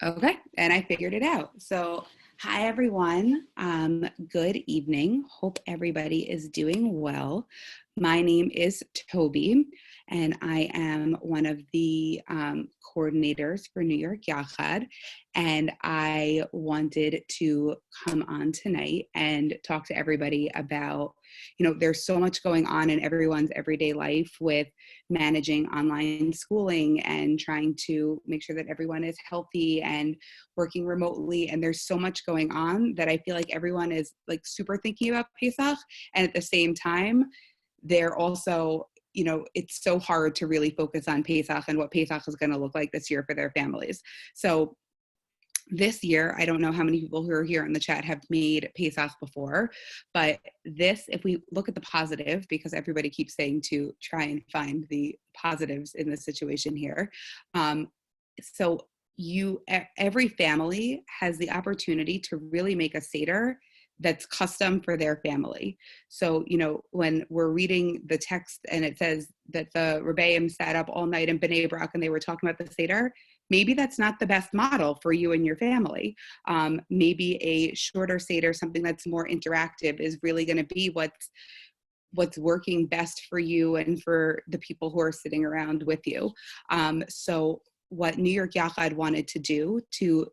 Okay, and I figured it out. So, hi everyone. Good evening. Hope everybody is doing well. My name is Toby, and I am one of the coordinators for New York Yachad. And I wanted to come on tonight and talk to everybody about, there's so much going on in everyone's everyday life with managing online schooling and trying to make sure that everyone is healthy and working remotely. And there's so much going on that I feel like everyone is like super thinking about Pesach. And at the same time, they're also, it's so hard to really focus on Pesach and what Pesach is going to look like this year for their families. So this year, I don't know how many people who are here in the chat have made Pesach before, but if we look at the positive, because everybody keeps saying to try and find the positives in this situation here. So every family has the opportunity to really make a Seder that's custom for their family. So, when we're reading the text and it says that the Rebbeim sat up all night in Bnei Brak and they were talking about the Seder, maybe that's not the best model for you and your family. Maybe a shorter Seder, something that's more interactive, is really going to be what's working best for you and for the people who are sitting around with you. So what New York Yachad wanted to do to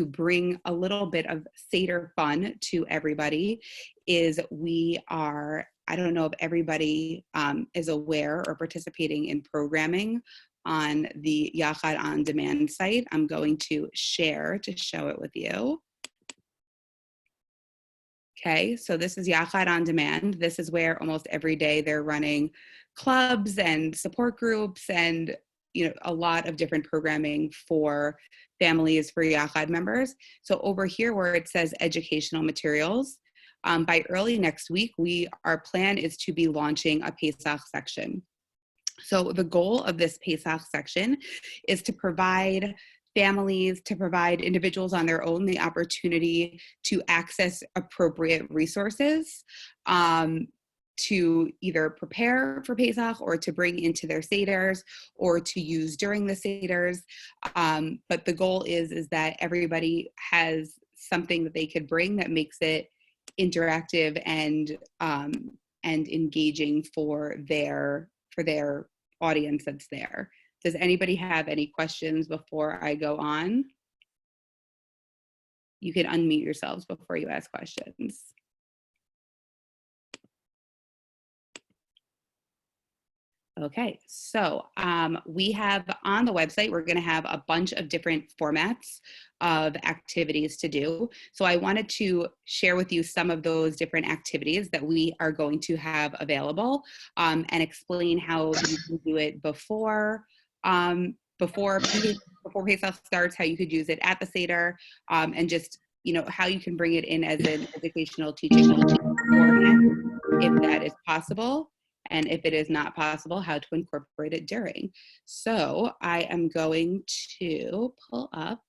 bring a little bit of Seder fun to everybody is I don't know if everybody is aware or participating in programming on the Yachad On Demand site. I'm going to share to show it with you. Okay, so this is Yachad On Demand. This is where almost every day they're running clubs and support groups and a lot of different programming for families, for Yachad members. So over here where it says educational materials, by early next week, our plan is to be launching a Pesach section. So the goal of this Pesach section is to provide families, to provide individuals on their own the opportunity to access appropriate resources, to either prepare for Pesach or to bring into their Seders or to use during the Seders. But the goal is that everybody has something that they could bring that makes it interactive and engaging for their audience that's there. Does anybody have any questions before I go on? You can unmute yourselves before you ask questions. Okay, so we have on the website, we're going to have a bunch of different formats of activities to do. So I wanted to share with you some of those different activities that we are going to have available and explain how you can do it before Pesach starts, how you could use it at the Seder, and just how you can bring it in as an educational teaching beforehand, if that is possible. And if it is not possible, how to incorporate it during. So I am going to pull up.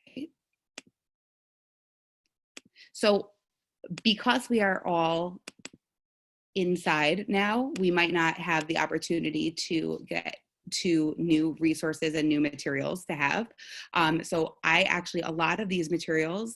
Okay. So because we are all inside now, we might not have the opportunity to get to new resources and new materials to have. So a lot of these materials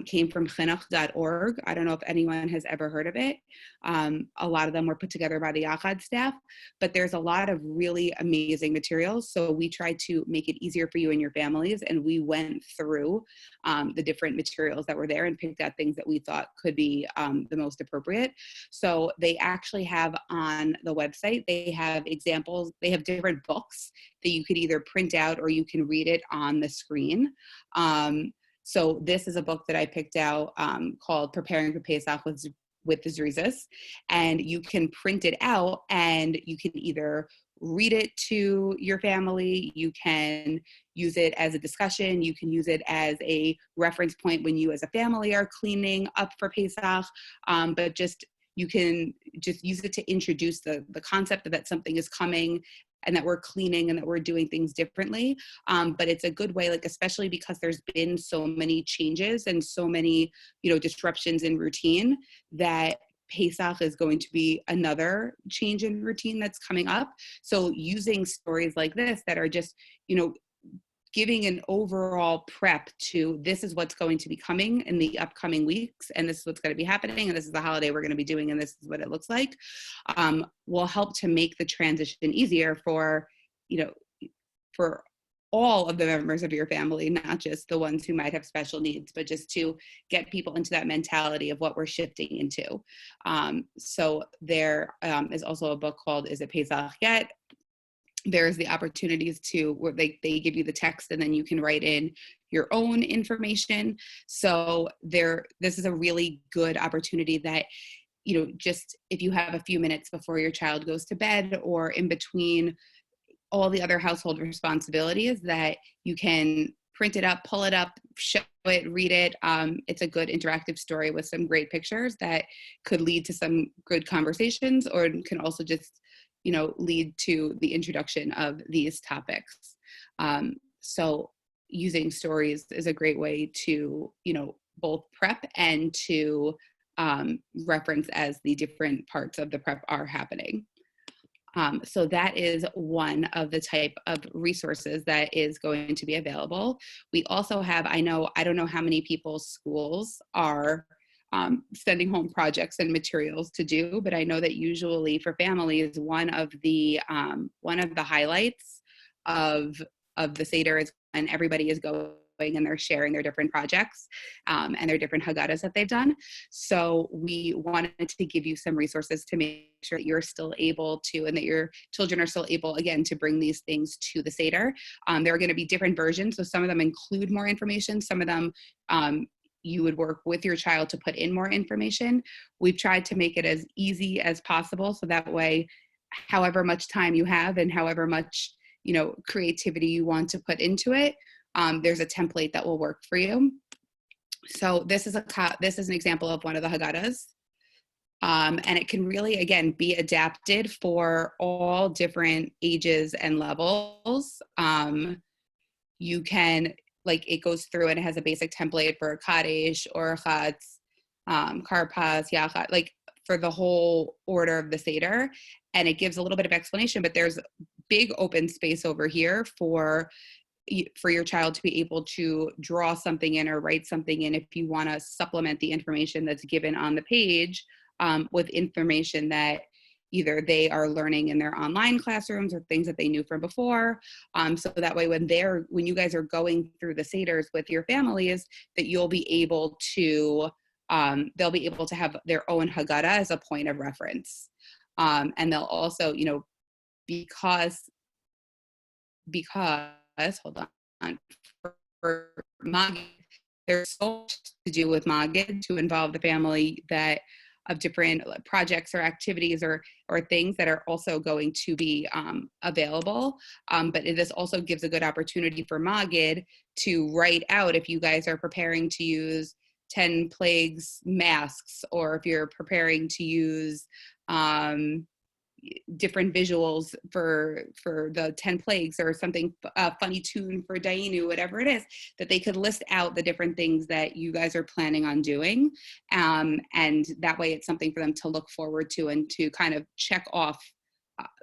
came from chinuch.org. I don't know if anyone has ever heard of it. A lot of them were put together by the Yachad staff, but there's a lot of really amazing materials. So we tried to make it easier for you and your families, and we went through the different materials that were there and picked out things that we thought could be the most appropriate. So they actually have on the website, they have examples, they have different books that you could either print out or you can read it on the screen. So this is a book that I picked out called Preparing for Pesach with the Zrizas, and you can print it out and you can either read it to your family, you can use it as a discussion, you can use it as a reference point when you as a family are cleaning up for Pesach, but you can just use it to introduce the concept that something is coming and that we're cleaning and that we're doing things differently. But it's a good way, like, especially because there's been so many changes and so many, disruptions in routine, that Pesach is going to be another change in routine that's coming up. So using stories like this that are just, giving an overall prep to this is what's going to be coming in the upcoming weeks, and this is what's going to be happening, and this is the holiday we're going to be doing, and this is what it looks like, will help to make the transition easier for, for all of the members of your family, not just the ones who might have special needs, but just to get people into that mentality of what we're shifting into. So there is also a book called Is It Pesach Yet? There's the opportunities to where they give you the text and then you can write in your own information. So this is a really good opportunity that, just if you have a few minutes before your child goes to bed or in between all the other household responsibilities, that you can print it up, pull it up, show it, read it. It's a good interactive story with some great pictures that could lead to some good conversations, or can also just lead to the introduction of these topics. So using stories is a great way to, both prep and to reference as the different parts of the prep are happening. So that is one of the type of resources that is going to be available. We also have, I don't know how many people's schools are sending home projects and materials to do, but I know that usually for families, one of the highlights of the Seder is when everybody is going and they're sharing their different projects and their different Haggadahs that they've done. So we wanted to give you some resources to make sure that you're still able to, and that your children are still able, again, to bring these things to the Seder. There are going to be different versions. So some of them include more information. Some of them you would work with your child to put in more information. We've tried to make it as easy as possible. So that way, however much time you have and however much, creativity you want to put into it, there's a template that will work for you. So this is an example of one of the Haggadahs. And it can really, again, be adapted for all different ages and levels. You can, it goes through and it has a basic template for Kaddish or Chatz, Karpas, Yachad, for the whole order of the Seder. And it gives a little bit of explanation, but there's big open space over here for your child to be able to draw something in or write something in if you want to supplement the information that's given on the page with information that either they are learning in their online classrooms or things that they knew from before. So that way when you guys are going through the Seders with your families, that you'll be able to, they'll be able to have their own Haggadah as a point of reference. And they'll also, because hold on, for Magid, there's so much to do with Magid to involve the family that of different projects or activities or things that are also going to be available. But this also gives a good opportunity for Magid to write out if you guys are preparing to use 10 plagues masks, or if you're preparing to use different visuals for the 10 plagues or something, a funny tune for Dainu, whatever it is, that they could list out the different things that you guys are planning on doing. And that way it's something for them to look forward to and to kind of check off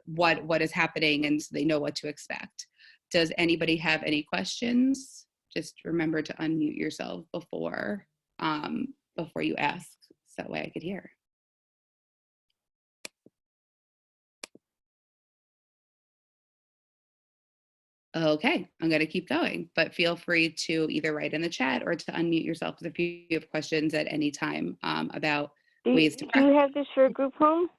what is happening, and so they know what to expect. Does anybody have any questions? Just remember to unmute yourself before you ask, so that way I could hear. Okay, I'm going to keep going, but feel free to either write in the chat or to unmute yourself if you have questions at any time about ways to practice. Do you have this for a group home?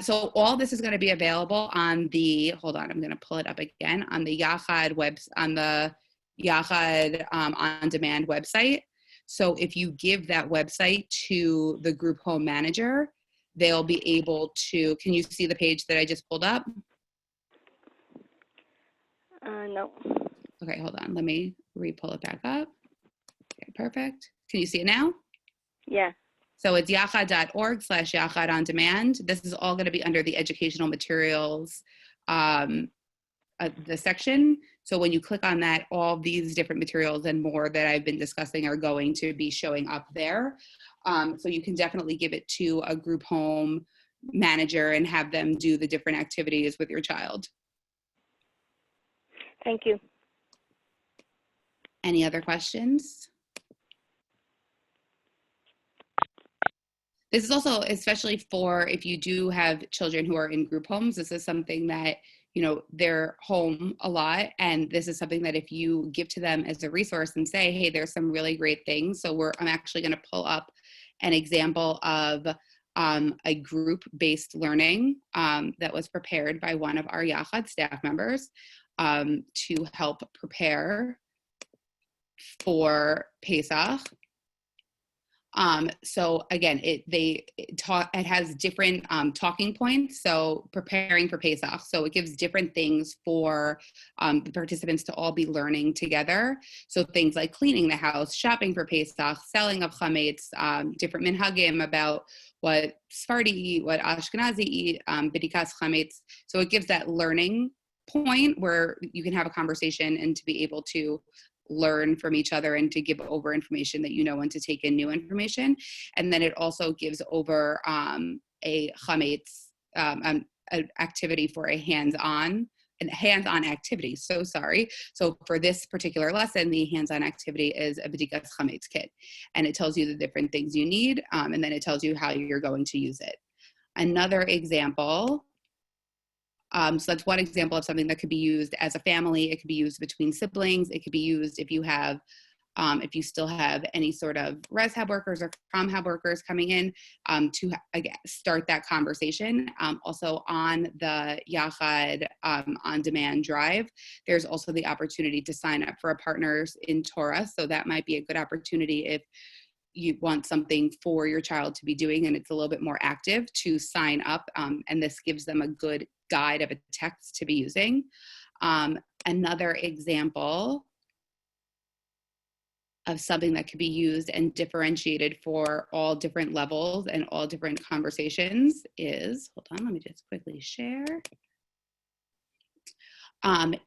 So all this is going to be available on the, hold on, I'm going to pull it up again, on the Yachad on the Yachad on demand website. So if you give that website to the group home manager, they'll be able to, can you see the page that I just pulled up? No. Okay, hold on. Let me re-pull it back up. Okay, perfect. Can you see it now? Yeah. So it's yachad.org/Yachad on demand. This is all going to be under the educational materials, the section. So when you click on that, all these different materials and more that I've been discussing are going to be showing up there. So you can definitely give it to a group home manager and have them do the different activities with your child. Thank you. Any other questions? This is also especially for if you do have children who are in group homes. This is something that, you know, they're home a lot. And this is something that if you give to them as a resource and say, hey, there's some really great things. So I'm actually going to pull up an example of a group-based learning that was prepared by one of our Yachad staff members to help prepare for Pesach. So again, it has different talking points. So preparing for Pesach. So it gives different things for the participants to all be learning together. So things like cleaning the house, shopping for Pesach, selling of chametz, different minhagim about what Sephardi eat, what Ashkenazi eat, b'dikas chametz. So it gives that learning point where you can have a conversation and to be able to learn from each other and to give over information that you know and to take in new information. And then it also gives over a chametz activity for a hands-on activity. So sorry. So for this particular lesson, the hands-on activity is a b'dikas chametz kit, and it tells you the different things you need, and then it tells you how you're going to use it. Another example. So that's one example of something that could be used as a family. It could be used between siblings. It could be used if you have, if you still have any sort of Res Hab workers or Crom Hab workers coming in to again, start that conversation. Also on the Yachad on-demand drive, there's also the opportunity to sign up for a Partners in Torah. So that might be a good opportunity if you want something for your child to be doing and it's a little bit more active to sign up, and this gives them a good guide of a text to be using. Another example of something that could be used and differentiated for all different levels and all different conversations is, hold on, let me just quickly share,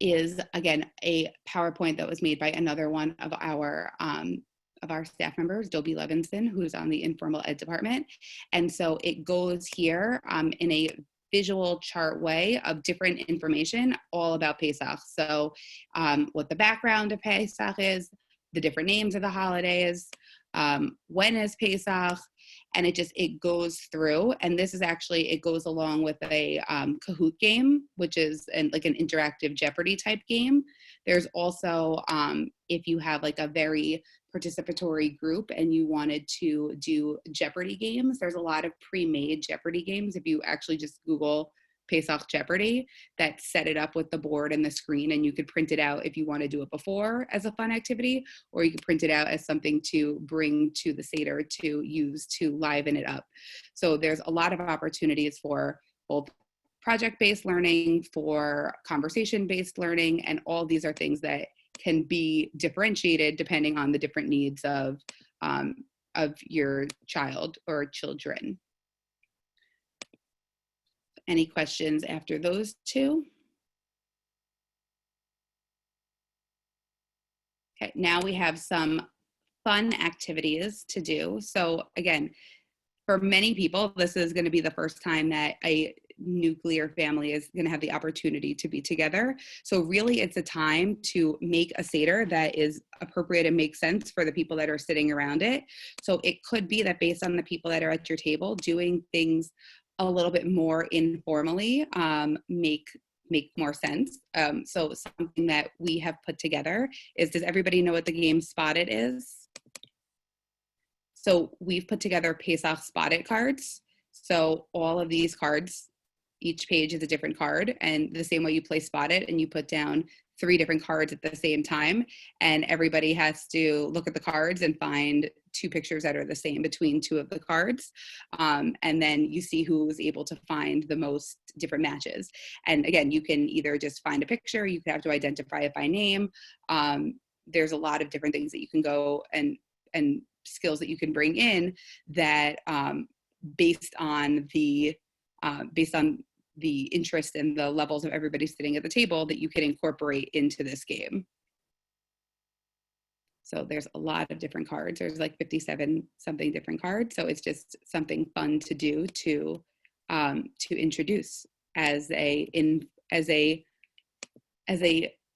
is again a PowerPoint that was made by another one of our staff members, Dobie Levinson, who's on the informal ed department. And so it goes here in a visual chart way of different information all about Pesach. So what the background of Pesach is, the different names of the holidays, when is Pesach, and it goes through. And this is actually, it goes along with a Kahoot game, which is like an interactive Jeopardy type game. There's also, if you have like a very participatory group and you wanted to do Jeopardy games, there's a lot of pre-made Jeopardy games. If you actually just Google Pesach Jeopardy, that set it up with the board and the screen, and you could print it out if you want to do it before as a fun activity, or you could print it out as something to bring to the Seder to use to liven it up. So there's a lot of opportunities for both project-based learning, for conversation-based learning, and all these are things that can be differentiated depending on the different needs of your child or children. Any questions after those two? Okay, now we have some fun activities to do. So again, for many people, this is going to be the first time that a nuclear family is going to have the opportunity to be together. So really it's a time to make a Seder that is appropriate and makes sense for the people that are sitting around it. So it could be that based on the people that are at your table, doing things a little bit more informally make more sense. So something that we have put together is, does everybody know what the game Spotted is? So we've put together Pesach Spotted cards. So all of these cards, each page is a different card, and the same way you play Spotted, and you put down 3 different cards at the same time, and everybody has to look at the cards and find 2 pictures that are the same between 2 of the cards, and then you see who was able to find the most different matches. And again, you can either just find a picture, you could have to identify it by name. There's a lot of different things that you can go and skills that you can bring in that based on the interest and the levels of everybody sitting at the table that you can incorporate into this game. So there's a lot of different cards. There's like 57 something different cards. So it's just something fun to do to introduce as a as a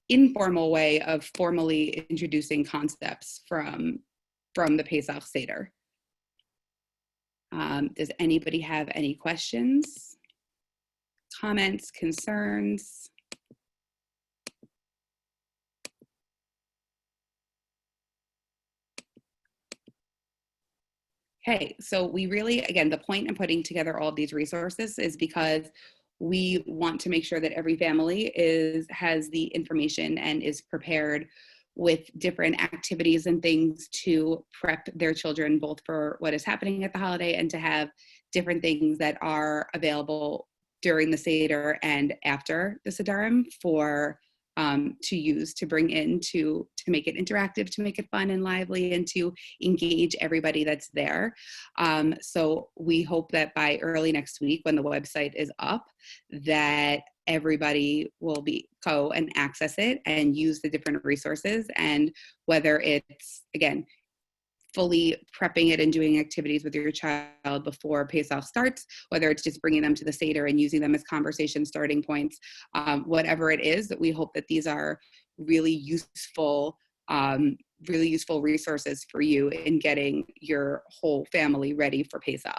informal way of formally introducing concepts from the Pesach Seder. Does anybody have any questions, comments, concerns? Okay, so we really, again, the point in putting together all of these resources is because we want to make sure that every family has the information and is prepared with different activities and things to prep their children both for what is happening at the holiday and to have different things that are available during the Seder and after the Sedarim for to use to bring in to make it interactive, to make it fun and lively, and to engage everybody that's there. So we hope that by early next week, when the website is up, that everybody will go and access it and use the different resources. And whether it's, again, fully prepping it and doing activities with your child before Pesach starts, whether it's just bringing them to the Seder and using them as conversation starting points, whatever it is, that we hope that these are really useful resources for you in getting your whole family ready for Pesach.